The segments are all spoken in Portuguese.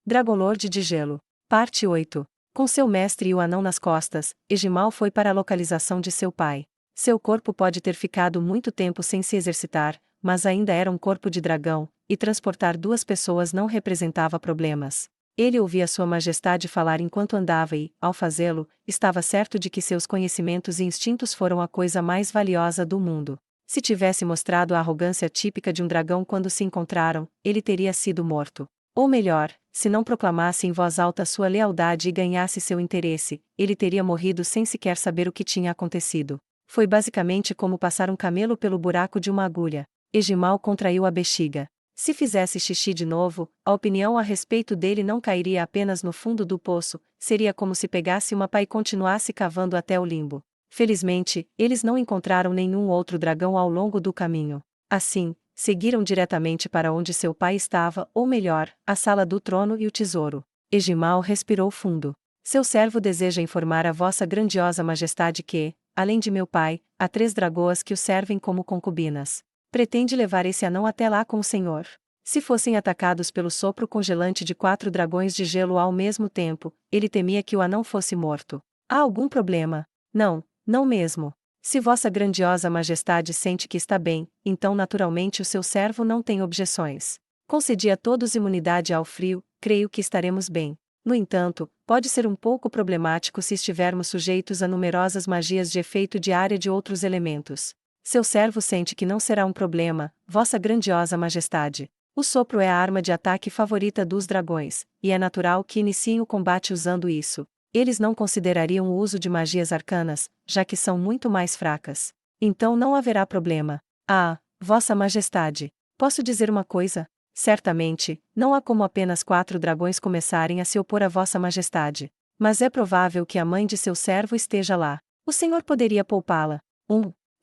Dragolord de Gelo. Parte 8. Com seu mestre e o anão nas costas, Egimal foi para a localização de seu pai. Seu corpo pode ter ficado muito tempo sem se exercitar, mas ainda era um corpo de dragão, e transportar duas pessoas não representava problemas. Ele ouvia Sua Majestade falar enquanto andava e, ao fazê-lo, estava certo de que seus conhecimentos e instintos foram a coisa mais valiosa do mundo. Se tivesse mostrado a arrogância típica de um dragão quando se encontraram, ele teria sido morto. Ou melhor, se não proclamasse em voz alta sua lealdade e ganhasse seu interesse, ele teria morrido sem sequer saber o que tinha acontecido. Foi basicamente como passar um camelo pelo buraco de uma agulha. Egimal contraiu a bexiga. Se fizesse xixi de novo, a opinião a respeito dele não cairia apenas no fundo do poço, seria como se pegasse uma pá e continuasse cavando até o limbo. Felizmente, eles não encontraram nenhum outro dragão ao longo do caminho. Assim, seguiram diretamente para onde seu pai estava, ou melhor, a sala do trono e o tesouro. Egimal respirou fundo. Seu servo deseja informar a vossa grandiosa majestade que, além de meu pai, há 3 dragoas que o servem como concubinas. Pretende levar esse anão até lá com o senhor. Se fossem atacados pelo sopro congelante de 4 dragões de gelo ao mesmo tempo, ele temia que o anão fosse morto. Há algum problema? Não, não mesmo. Se vossa grandiosa majestade sente que está bem, então naturalmente o seu servo não tem objeções. Concedi a todos imunidade ao frio, creio que estaremos bem. No entanto, pode ser um pouco problemático se estivermos sujeitos a numerosas magias de efeito de área de outros elementos. Seu servo sente que não será um problema, vossa grandiosa majestade. O sopro é a arma de ataque favorita dos dragões, e é natural que iniciem o combate usando isso. Eles não considerariam o uso de magias arcanas, já que são muito mais fracas. Então não haverá problema. Ah, vossa majestade. Posso dizer uma coisa? Certamente, não há como apenas 4 dragões começarem a se opor a vossa majestade. Mas é provável que a mãe de seu servo esteja lá. O senhor poderia poupá-la.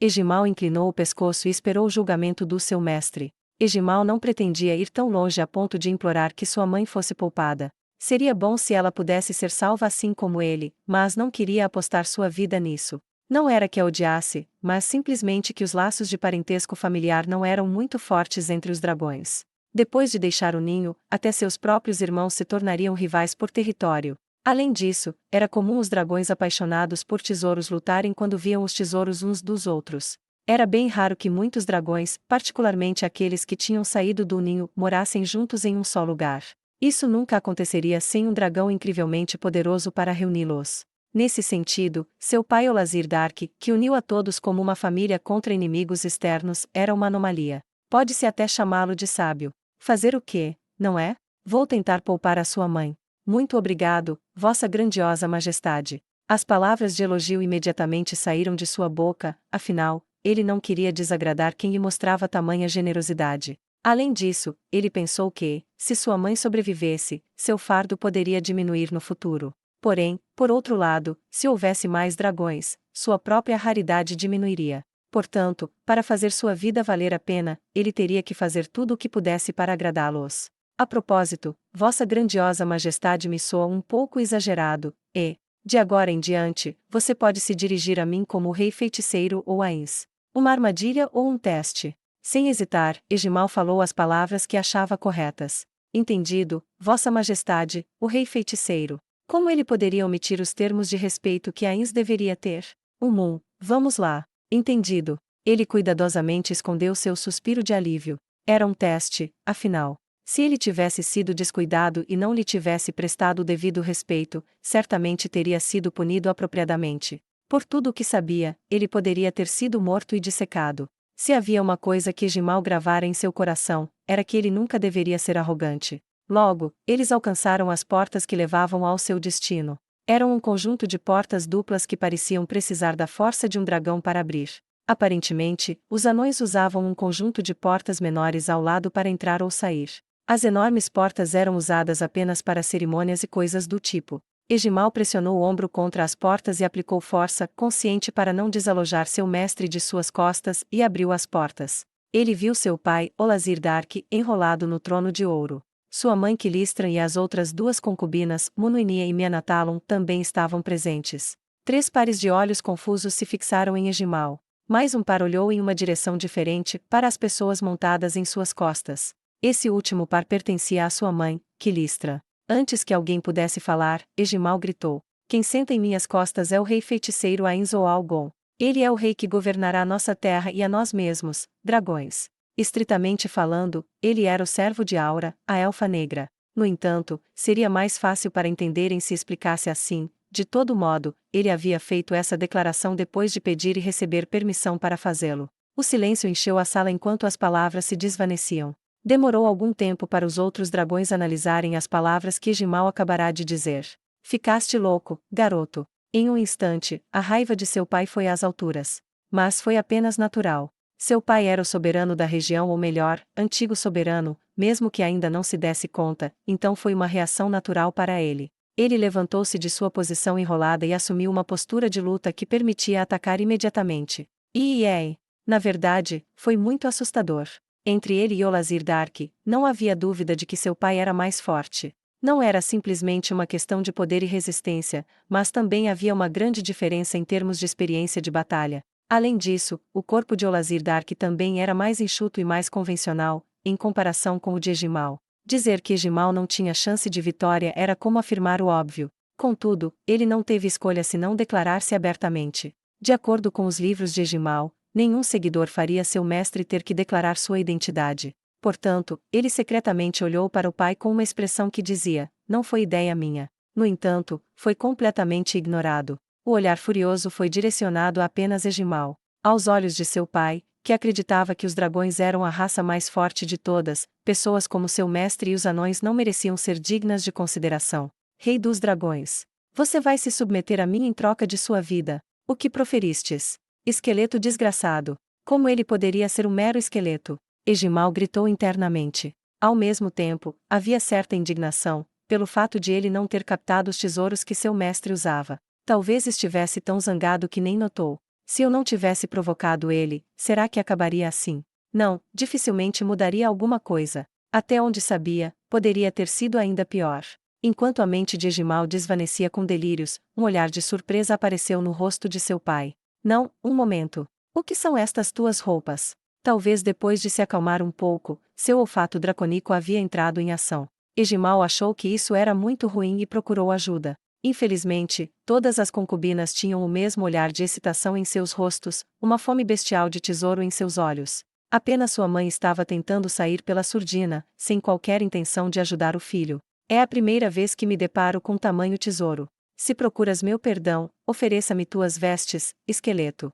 Egimal inclinou o pescoço e esperou o julgamento do seu mestre. Egimal não pretendia ir tão longe a ponto de implorar que sua mãe fosse poupada. Seria bom se ela pudesse ser salva assim como ele, mas não queria apostar sua vida nisso. Não era que a odiasse, mas simplesmente que os laços de parentesco familiar não eram muito fortes entre os dragões. Depois de deixar o ninho, até seus próprios irmãos se tornariam rivais por território. Além disso, era comum os dragões apaixonados por tesouros lutarem quando viam os tesouros uns dos outros. Era bem raro que muitos dragões, particularmente aqueles que tinham saído do ninho, morassem juntos em um só lugar. Isso nunca aconteceria sem um dragão incrivelmente poderoso para reuni-los. Nesse sentido, seu pai Olazir Dark, que uniu a todos como uma família contra inimigos externos, era uma anomalia. Pode-se até chamá-lo de sábio. Fazer o quê, não é? Vou tentar poupar a sua mãe. Muito obrigado, vossa grandiosa majestade. As palavras de elogio imediatamente saíram de sua boca, afinal, ele não queria desagradar quem lhe mostrava tamanha generosidade. Além disso, ele pensou que, se sua mãe sobrevivesse, seu fardo poderia diminuir no futuro. Porém, por outro lado, se houvesse mais dragões, sua própria raridade diminuiria. Portanto, para fazer sua vida valer a pena, ele teria que fazer tudo o que pudesse para agradá-los. A propósito, vossa grandiosa majestade me soa um pouco exagerado, e, de agora em diante, você pode se dirigir a mim como o rei feiticeiro ou Ains. Uma armadilha ou um teste? Sem hesitar, Egimal falou as palavras que achava corretas. Entendido, vossa majestade, o rei feiticeiro. Como ele poderia omitir os termos de respeito que Ains deveria ter? Vamos lá. Entendido. Ele cuidadosamente escondeu seu suspiro de alívio. Era um teste, afinal. Se ele tivesse sido descuidado e não lhe tivesse prestado o devido respeito, certamente teria sido punido apropriadamente. Por tudo o que sabia, ele poderia ter sido morto e dissecado. Se havia uma coisa que Egimal gravara em seu coração, era que ele nunca deveria ser arrogante. Logo, eles alcançaram as portas que levavam ao seu destino. Eram um conjunto de portas duplas que pareciam precisar da força de um dragão para abrir. Aparentemente, os anões usavam um conjunto de portas menores ao lado para entrar ou sair. As enormes portas eram usadas apenas para cerimônias e coisas do tipo. Egimal pressionou o ombro contra as portas e aplicou força, consciente para não desalojar seu mestre de suas costas, e abriu as portas. Ele viu seu pai, Olazir Dark, enrolado no trono de ouro. Sua mãe Kilistran e as outras 2 concubinas, Munuinia e Mianatalon, também estavam presentes. 3 pares de olhos confusos se fixaram em Egimal. Mais um par olhou em uma direção diferente, para as pessoas montadas em suas costas. Esse último par pertencia à sua mãe, Kilistra. Antes que alguém pudesse falar, Egimal gritou: quem senta em minhas costas é o rei feiticeiro Ainzoal-Gon. Ele é o rei que governará nossa terra e a nós mesmos, dragões. Estritamente falando, ele era o servo de Aura, a elfa negra. No entanto, seria mais fácil para entenderem se explicasse assim. De todo modo, ele havia feito essa declaração depois de pedir e receber permissão para fazê-lo. O silêncio encheu a sala enquanto as palavras se desvaneciam. Demorou algum tempo para os outros dragões analisarem as palavras que Egimal acabará de dizer. Ficaste louco, garoto. Em um instante, a raiva de seu pai foi às alturas. Mas foi apenas natural. Seu pai era o soberano da região, ou melhor, antigo soberano, mesmo que ainda não se desse conta, então foi uma reação natural para ele. Ele levantou-se de sua posição enrolada e assumiu uma postura de luta que permitia atacar imediatamente. Na verdade, foi muito assustador. Entre ele e Olazir Dark, não havia dúvida de que seu pai era mais forte. Não era simplesmente uma questão de poder e resistência, mas também havia uma grande diferença em termos de experiência de batalha. Além disso, o corpo de Olazir Dark também era mais enxuto e mais convencional, em comparação com o de Egimal. Dizer que Egimal não tinha chance de vitória era como afirmar o óbvio. Contudo, ele não teve escolha senão declarar-se abertamente. De acordo com os livros de Egimal, nenhum seguidor faria seu mestre ter que declarar sua identidade. Portanto, ele secretamente olhou para o pai com uma expressão que dizia: não foi ideia minha. No entanto, foi completamente ignorado. O olhar furioso foi direcionado a apenas Egimal. Aos olhos de seu pai, que acreditava que os dragões eram a raça mais forte de todas, pessoas como seu mestre e os anões não mereciam ser dignas de consideração. Rei dos dragões. Você vai se submeter a mim em troca de sua vida. O que proferistes? Esqueleto desgraçado. Como ele poderia ser um mero esqueleto? Egimal gritou internamente. Ao mesmo tempo, havia certa indignação, pelo fato de ele não ter captado os tesouros que seu mestre usava. Talvez estivesse tão zangado que nem notou. Se eu não tivesse provocado ele, será que acabaria assim? Não, dificilmente mudaria alguma coisa. Até onde sabia, poderia ter sido ainda pior. Enquanto a mente de Egimal desvanecia com delírios, um olhar de surpresa apareceu no rosto de seu pai. Não, um momento. O que são estas tuas roupas? Talvez depois de se acalmar um pouco, seu olfato dracônico havia entrado em ação. Egimal achou que isso era muito ruim e procurou ajuda. Infelizmente, todas as concubinas tinham o mesmo olhar de excitação em seus rostos, uma fome bestial de tesouro em seus olhos. Apenas sua mãe estava tentando sair pela surdina, sem qualquer intenção de ajudar o filho. É a primeira vez que me deparo com tamanho tesouro. Se procuras meu perdão, ofereça-me tuas vestes, esqueleto.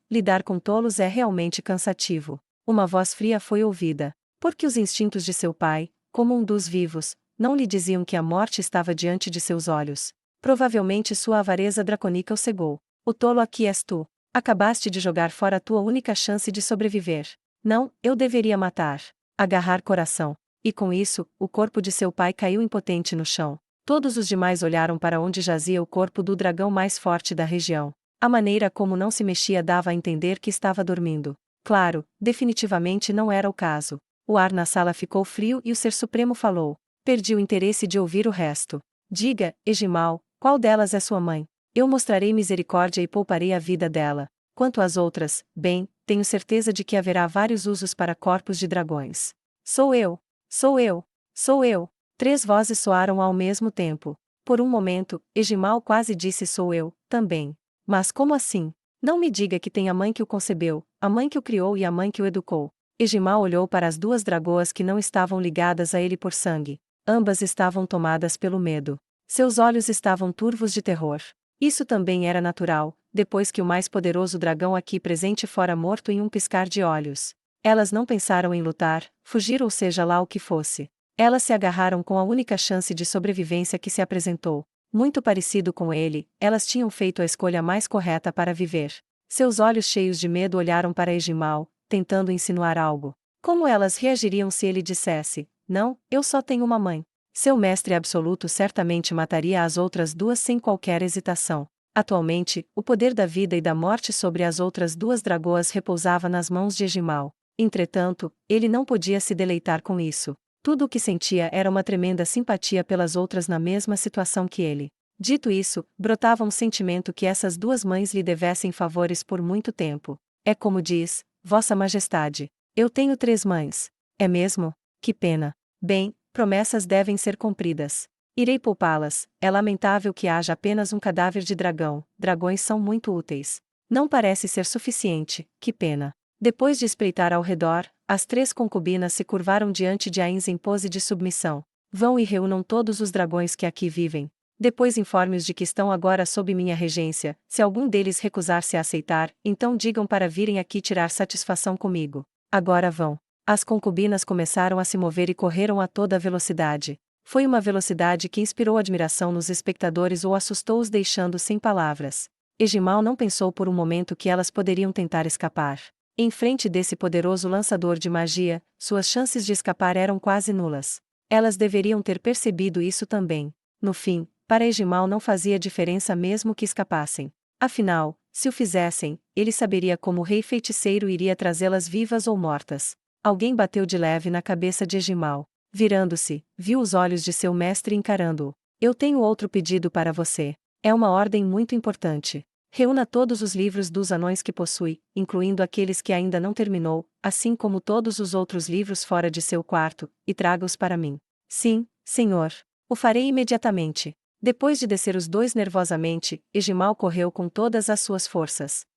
Lidar com tolos é realmente cansativo. Uma voz fria foi ouvida. Porque os instintos de seu pai, como um dos vivos, não lhe diziam que a morte estava diante de seus olhos. Provavelmente sua avareza dracônica o cegou. O tolo aqui és tu. Acabaste de jogar fora a tua única chance de sobreviver. Não, eu deveria matar. Agarrar coração. E com isso, o corpo de seu pai caiu impotente no chão. Todos os demais olharam para onde jazia o corpo do dragão mais forte da região. A maneira como não se mexia dava a entender que estava dormindo. Claro, definitivamente não era o caso. O ar na sala ficou frio e o Ser Supremo falou. Perdi o interesse de ouvir o resto. Diga, Egimal, qual delas é sua mãe? Eu mostrarei misericórdia e pouparei a vida dela. Quanto às outras, bem, tenho certeza de que haverá vários usos para corpos de dragões. Sou eu! Sou eu! Sou eu! 3 vozes soaram ao mesmo tempo. Por um momento, Egimal quase disse sou eu, também. Mas como assim? Não me diga que tem a mãe que o concebeu, a mãe que o criou e a mãe que o educou. Egimal olhou para as 2 dragoas que não estavam ligadas a ele por sangue. Ambas estavam tomadas pelo medo. Seus olhos estavam turvos de terror. Isso também era natural, depois que o mais poderoso dragão aqui presente fora morto em um piscar de olhos. Elas não pensaram em lutar, fugir ou seja lá o que fosse. Elas se agarraram com a única chance de sobrevivência que se apresentou. Muito parecido com ele, elas tinham feito a escolha mais correta para viver. Seus olhos cheios de medo olharam para Egimal, tentando insinuar algo. Como elas reagiriam se ele dissesse: não, eu só tenho uma mãe? Seu mestre absoluto certamente mataria as outras 2 sem qualquer hesitação. Atualmente, o poder da vida e da morte sobre as outras 2 dragoas repousava nas mãos de Egimal. Entretanto, ele não podia se deleitar com isso. Tudo o que sentia era uma tremenda simpatia pelas outras na mesma situação que ele. Dito isso, brotava um sentimento que essas 2 mães lhe devessem favores por muito tempo. É como diz, Vossa Majestade, eu tenho 3 mães. É mesmo? Que pena. Bem, promessas devem ser cumpridas. Irei poupá-las. É lamentável que haja apenas um cadáver de dragão. Dragões são muito úteis. Não parece ser suficiente, que pena. Depois de espreitar ao redor, as 3 concubinas se curvaram diante de Ains em pose de submissão. Vão e reúnam todos os dragões que aqui vivem. Depois informe-os de que estão agora sob minha regência. Se algum deles recusar-se a aceitar, então digam para virem aqui tirar satisfação comigo. Agora vão. As concubinas começaram a se mover e correram a toda velocidade. Foi uma velocidade que inspirou admiração nos espectadores ou assustou-os deixando sem palavras. Egimal não pensou por um momento que elas poderiam tentar escapar. Em frente desse poderoso lançador de magia, suas chances de escapar eram quase nulas. Elas deveriam ter percebido isso também. No fim, para Egimal não fazia diferença mesmo que escapassem. Afinal, se o fizessem, ele saberia como o rei feiticeiro iria trazê-las vivas ou mortas. Alguém bateu de leve na cabeça de Egimal. Virando-se, viu os olhos de seu mestre encarando-o. Eu tenho outro pedido para você. É uma ordem muito importante. Reúna todos os livros dos anões que possui, incluindo aqueles que ainda não terminou, assim como todos os outros livros fora de seu quarto, e traga-os para mim. Sim, senhor. O farei imediatamente. Depois de descer os 2 nervosamente, Egimal correu com todas as suas forças.